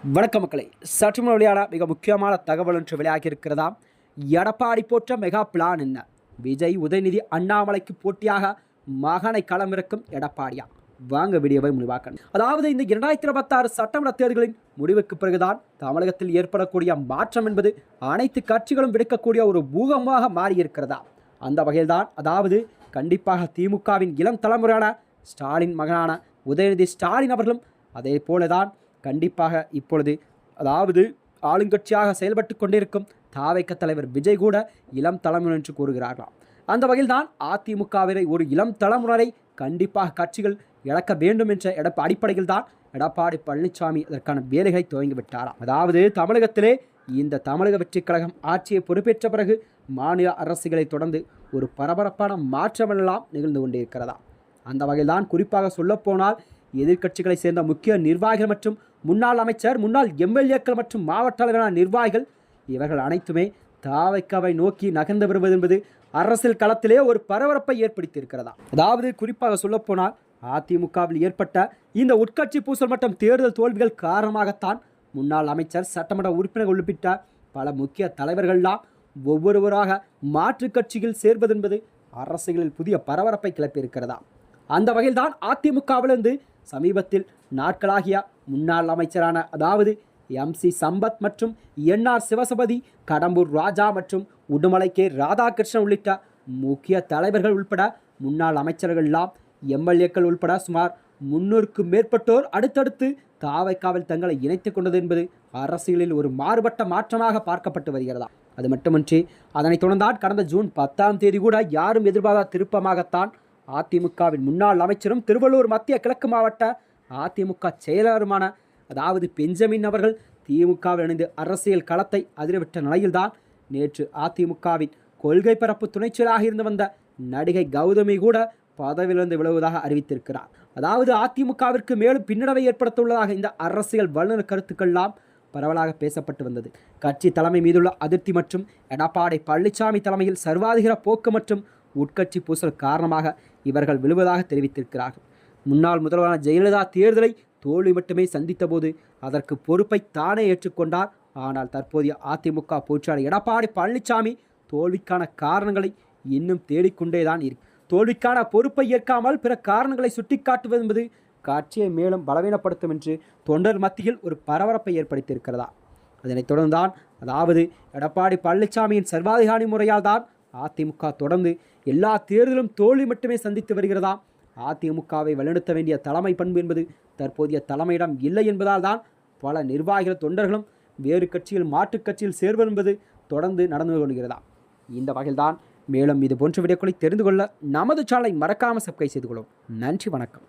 வணக்கம் மக்களை, சற்று முன் வெளியான மிக முக்கியமான தகவல் ஒன்று வெளியாகி இருக்கிறதா. எடப்பாடி போற்ற மெகா பிளான் என்ன? விஜய், உதயநிதி, அண்ணாமலைக்கு போட்டியாக மகனை களமிறக்கும் எடப்பாடியா? வாங்க வீடியோவை முடிவாக்கணும். அதாவது இந்த 2026 சட்டமன்ற தேர்தல்களின் முடிவுக்கு பிறகுதான் தமிழகத்தில் ஏற்படக்கூடிய மாற்றம் என்பது அனைத்து கட்சிகளும் விடுக்கக்கூடிய ஒரு பூகமாக மாறியிருக்கிறதா. அந்த வகையில்தான், அதாவது கண்டிப்பாக திமுகவின் இளம் தலைமுறையான ஸ்டாலின் மகனான உதயநிதி ஸ்டாலின் அவர்களும் அதே போலதான் கண்டிப்பாக இப்பொழுது, அதாவது ஆளுங்கட்சியாக செயல்பட்டு கொண்டிருக்கும் தாவைக்க தலைவர் விஜய் கூட இளம் தலைமுறை என்று கூறுகிறார்களாம். அந்த வகையில் தான் அதிமுகவினை ஒரு இளம் தலைமுறை கண்டிப்பாக கட்சிகள் இழக்க வேண்டும் என்ற அடிப்படையில் தான் எடப்பாடி பழனிசாமி அதற்கான வேலைகளை துவங்கிவிட்டாராம். அதாவது தமிழகத்திலே இந்த தமிழக வெற்றிக் கழகம் ஆட்சியை பொறுப்பேற்ற பிறகு மாநில அரசுகளை தொடர்ந்து ஒரு பரபரப்பான மாற்றமெல்லாம் நிகழ்ந்து கொண்டிருக்கிறதா. அந்த வகையில் தான் குறிப்பாக சொல்லப்போனால் எதிர்க்கட்சிகளை சேர்ந்த முக்கிய நிர்வாகிகள் மற்றும் முன்னாள் அமைச்சர், முன்னாள் எம்எல்ஏக்கள் மற்றும் மாவட்ட அளவிலான நிர்வாகிகள் இவர்கள் அனைத்துமே தாவைக்காவை நோக்கி நகர்ந்து வருவது என்பது அரசியல் களத்திலே ஒரு பரபரப்பை ஏற்படுத்தியிருக்கிறதா. அதாவது குறிப்பாக சொல்லப்போனால் அதிமுகவில் ஏற்பட்ட இந்த உட்கட்சி பூசல் மற்றும் தேர்தல் தோல்விகள் காரணமாகத்தான் முன்னாள் அமைச்சர், சட்டமன்ற உறுப்பினர் உள்ளிட்ட பல முக்கிய தலைவர்கள்லாம் ஒவ்வொருவராக மாற்றுக் கட்சியில் சேர்வது என்பது அரசியலில் புதிய பரபரப்பை கிளப்பியிருக்கிறதா. அந்த வகையில்தான் அதிமுகவிலிருந்து சமீபத்தில் நாட்களாகிய முன்னாள் அமைச்சரான, அதாவது MC சம்பத் மற்றும் NR சிவசபதி, கடம்பூர் ராஜா மற்றும் உடுமலை கே ராதாகிருஷ்ணன் உள்ளிட்ட முக்கிய தலைவர்கள் உள்பட முன்னாள் அமைச்சர்கள்லாம், எம்எல்ஏக்கள் உள்பட சுமார் 300க்கும் மேற்பட்டோர் அடுத்தடுத்து தாவைக்காவில் தங்களை இணைத்துக் கொண்டது என்பது அரசியலில் ஒரு மாறுபட்ட மாற்றமாக பார்க்கப்பட்டு வருகிறதா. அது மட்டுமின்றி அதனைத் தொடர்ந்தான் கடந்த ஜூன் 10ஆம் தேதி கூட யாரும் எதிர்பாராத திருப்பமாகத்தான் அதிமுகவின் முன்னாள் அமைச்சரும் திருவள்ளூர் மத்திய கிழக்கு மாவட்ட அதிமுக செயலருமான, அதாவது பெஞ்சமின் அவர்கள் திமுகவில் இணைந்து அரசியல் களத்தை அதிரவிட்ட நிலையில்தான் நேற்று அதிமுகவின் கொள்கை பரப்பு துணைச்செயலாக இருந்து வந்த நடிகை கௌதமி கூட பதவியிலிருந்து விலகுவதாக அறிவித்திருக்கிறார். அதாவது அதிமுகவிற்கு மேலும் பின்னடைவை ஏற்படுத்தியுள்ளதாக இந்த அரசியல் வல்லுநர் கருத்துக்கள்லாம் பரவலாக பேசப்பட்டு வந்தது. கட்சி தலைமை மீதுள்ள அதிருப்தி மற்றும் எடப்பாடி பழனிசாமி தலைமையில் சர்வாதிகார போக்கு மற்றும் உட்கட்சி பூசல் காரணமாக இவர்கள் விழுவதாக தெரிவித்திருக்கிறார்கள். முன்னாள் முதல்வரான ஜெயலலிதா தேர்தலை தோல்வி மட்டுமே சந்தித்த போது அதற்கு பொறுப்பை தானே ஏற்றுக்கொண்டார். ஆனால் தற்போதைய அதிமுக பொதுச்செயலாளர் எடப்பாடி பழனிசாமி தோல்விக்கான காரணங்களை இன்னும் தேடிக்கொண்டேதான் இருக்கு. தோல்விக்கான பொறுப்பை ஏற்காமல் பிற காரணங்களை சுட்டிக்காட்டுவது என்பது கட்சியை மேலும் பலவீனப்படுத்தும் என்று தொண்டர் மத்தியில் ஒரு பரபரப்பை ஏற்படுத்தியிருக்கிறதா. அதனைத் தொடர்ந்தான், அதாவது எடப்பாடி பழனிசாமியின் சர்வாதிகாரி முறையால் தான் அதிமுக தொடர்ந்து எல்லா தேர்தலும் தோல்வி மட்டுமே சந்தித்து வருகிறதா. அதிமுகவை வழிநடத்த வேண்டிய தலைமை பண்பு என்பது தற்போதைய தலைமையிடம் இல்லை என்பதால் தான் பல நிர்வாகிகள், தொண்டர்களும் வேறு கட்சியில் மாற்றுக் கட்சியில் சேர்வது என்பது தொடர்ந்து நடந்து கொள்கிறதா. இந்த வகையில்தான் மேலும் இது போன்ற வீடியோக்களை தெரிந்து கொள்ள நமது சேனலை மறக்காமல் சப்ஸ்கிரைப் செய்து கொள்ளும். நன்றி, வணக்கம்.